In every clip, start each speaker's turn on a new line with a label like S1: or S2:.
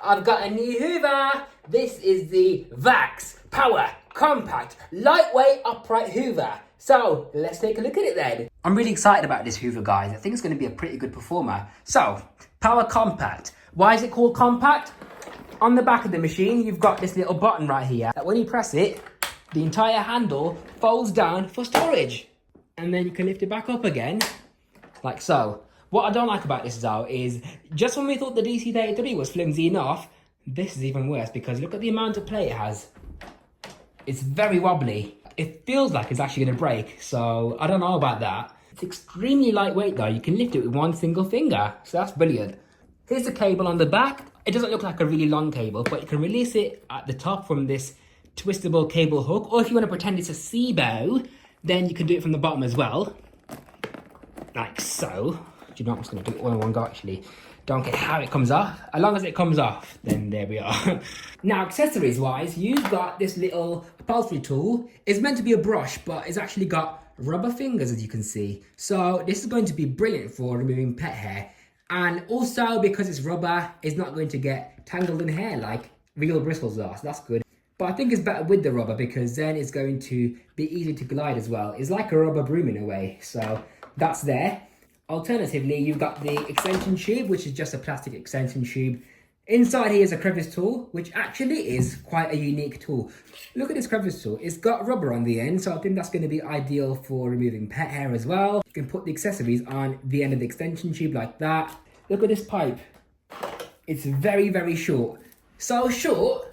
S1: I've got a new Hoover. This is the Vax PowerCompact lightweight upright Hoover. So let's take a look at it then. I'm really excited about this Hoover, guys. I think it's going to be a pretty good performer. So, PowerCompact. Why is it called compact? On the back of the machine, you've got this little button right here that when you press it, the entire handle folds down for storage. And then you can lift it back up again, like so. What I don't like about this though is, just when we thought the DC-33 was flimsy enough, this is even worse because look at the amount of play it has. It's very wobbly. It feels like it's actually gonna break, so I don't know about that. It's extremely lightweight though. You can lift it with one single finger, so that's brilliant. Here's the cable on the back. It doesn't look like a really long cable, but you can release it at the top from this twistable cable hook, or if you want to pretend it's a C-bow, then you can do it from the bottom as well, like so. Do you know what, I'm just going to do it all in one go actually. Don't care how it comes off. As long as it comes off, then there we are. Now, accessories wise, you've got this little upholstery tool. It's meant to be a brush, but it's actually got rubber fingers, as you can see. So this is going to be brilliant for removing pet hair. And also, because it's rubber, it's not going to get tangled in hair like real bristles are, so that's good. But I think it's better with the rubber because then it's going to be easy to glide as well. It's like a rubber broom in a way, so that's there. Alternatively, you've got the extension tube, which is just a plastic extension tube. Inside here is a crevice tool, which actually is quite a unique tool. Look at this crevice tool. It's got rubber on the end, so I think that's going to be ideal for removing pet hair as well. You can put the accessories on the end of the extension tube like that. Look at this pipe. It's very, very short. So short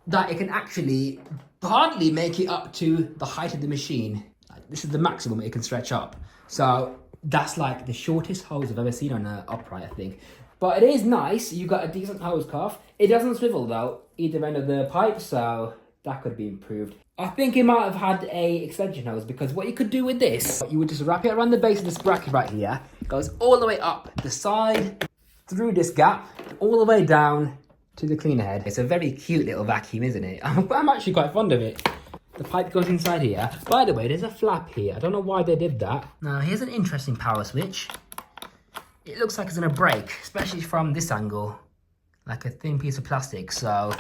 S1: that it can actually hardly make it up to the height of the machine. This is the maximum it can stretch up. So that's like the shortest hose I've ever seen on an upright, I think. But it is nice. You've got a decent hose cuff. It doesn't swivel though, either end of the pipe, so that could be improved. I think it might have had a extension hose because what you could do with this, you would just wrap it around the base of this bracket right here. It goes all the way up the side, through this gap, all the way down to the cleaner head. It's a very cute little vacuum, isn't it? I'm actually quite fond of it. The pipe goes inside here. By the way, there's a flap here. I don't know why they did that. Now, here's an interesting power switch. It looks like it's gonna break, especially from this angle. Like a thin piece of plastic, so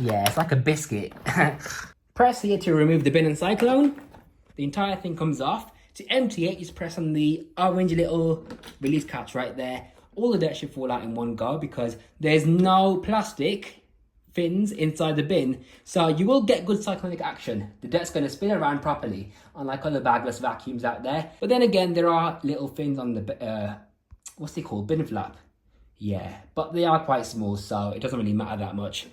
S1: yeah, it's like a biscuit. Press here to remove the bin and cyclone. The entire thing comes off. To empty it, you just press on the orange little release catch right there. All the dirt should fall out in one go because there's no plastic fins inside the bin, so you will get good cyclonic action. The dirt's going to spin around properly, unlike other bagless vacuums out there. But then again, there are little fins on the what's it called, bin flap. Yeah, but they are quite small, so it doesn't really matter that much.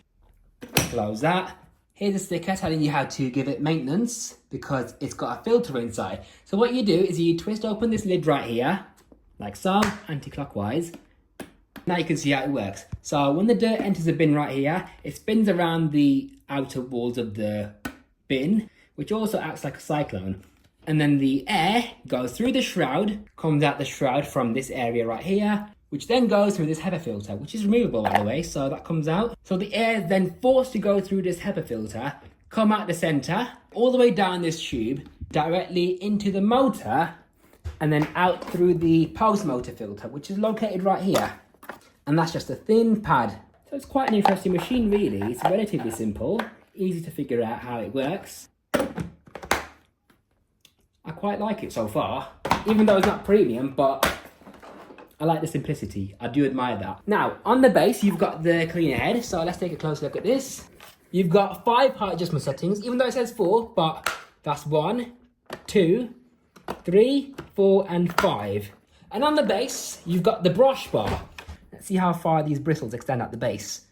S1: Close that. Here's a sticker telling you how to give it maintenance because it's got a filter inside. So what you do is you twist open this lid right here, like so, anti-clockwise. Now you can see how it works. So when the dirt enters the bin right here, it spins around the outer walls of the bin, which also acts like a cyclone. And then the air goes through the shroud, comes out the shroud from this area right here, which then goes through this HEPA filter, which is removable by the way, so that comes out. So the air is then forced to go through this HEPA filter, come out the center, all the way down this tube, directly into the motor, and then out through the post motor filter, which is located right here. And that's just a thin pad. So it's quite an interesting machine really. It's relatively simple, easy to figure out how it works. I quite like it so far, even though it's not premium, but I like the simplicity. I do admire that. Now, on the base, you've got the cleaner head. So let's take a close look at this. You've got 5 height adjustment settings, even though it says 4, but that's 1, 2, 3, 4, and 5. And on the base, you've got the brush bar. Let's see how far these bristles extend at the base.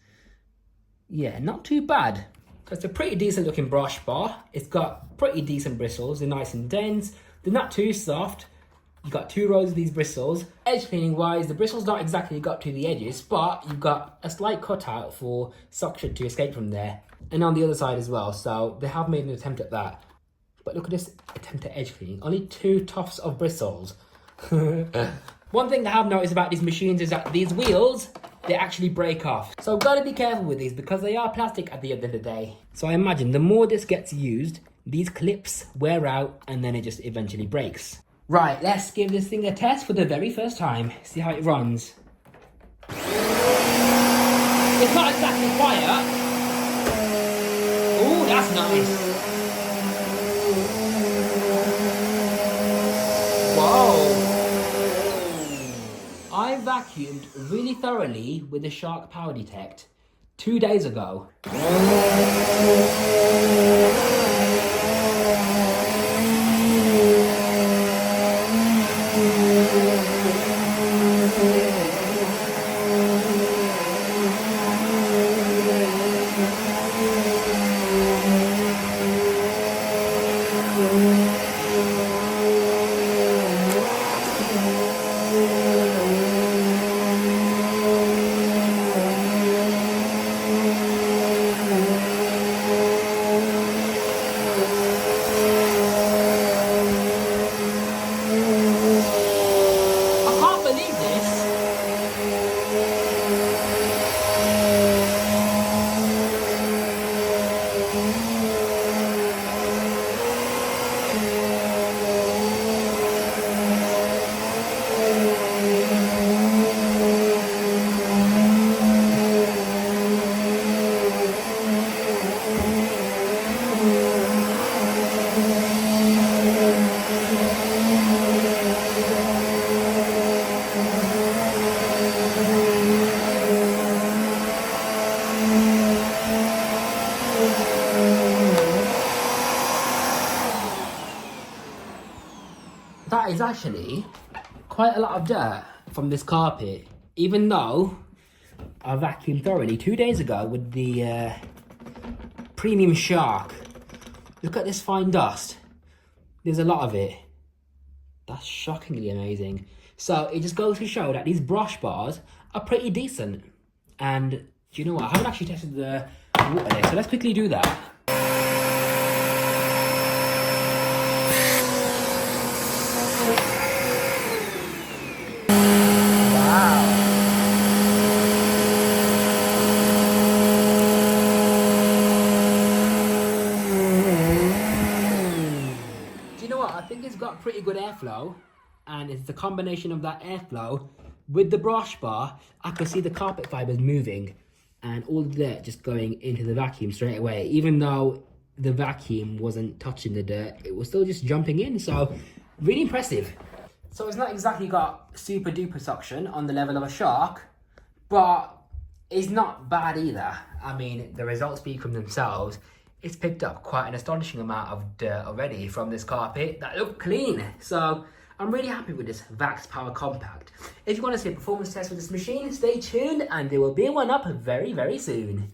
S1: Yeah, not too bad. It's a pretty decent looking brush bar. It's got pretty decent bristles. They're nice and dense. They're not too soft. You've got 2 rows of these bristles. Edge cleaning wise, the bristles don't exactly got to the edges, but you've got a slight cutout for suction to escape from there. And on the other side as well. So they have made an attempt at that. But look at this attempt at edge cleaning. Only 2 tufts of bristles. One thing I have noticed about these machines is that these wheels, they actually break off. So gotta be careful with these because they are plastic at the end of the day. So I imagine the more this gets used, these clips wear out and then it just eventually breaks. Right, let's give this thing a test for the very first time. See how it runs. It's not exactly quiet. Oh, that's nice. Whoa. I vacuumed really thoroughly with the Shark Power Detect 2 days ago. I can't believe this. That is actually quite a lot of dirt from this carpet, even though I vacuumed thoroughly 2 days ago with the premium Shark. Look at this fine dust. There's a lot of it. That's shockingly amazing. So it just goes to show that these brush bars are pretty decent. And do you know what? I haven't actually tested the water there, so let's quickly do that. I think it's got pretty good airflow, and it's the combination of that airflow with the brush bar. I could see the carpet fibers moving and all the dirt just going into the vacuum straight away. Even though the vacuum wasn't touching the dirt, it was still just jumping in. So really impressive. So it's not exactly got super duper suction on the level of a Shark, but it's not bad either. I mean, the results speak for themselves. It's picked up quite an astonishing amount of dirt already from this carpet that looked clean. So I'm really happy with this Vax PowerCompact. If you want to see a performance test with this machine, stay tuned and there will be one up very, very soon.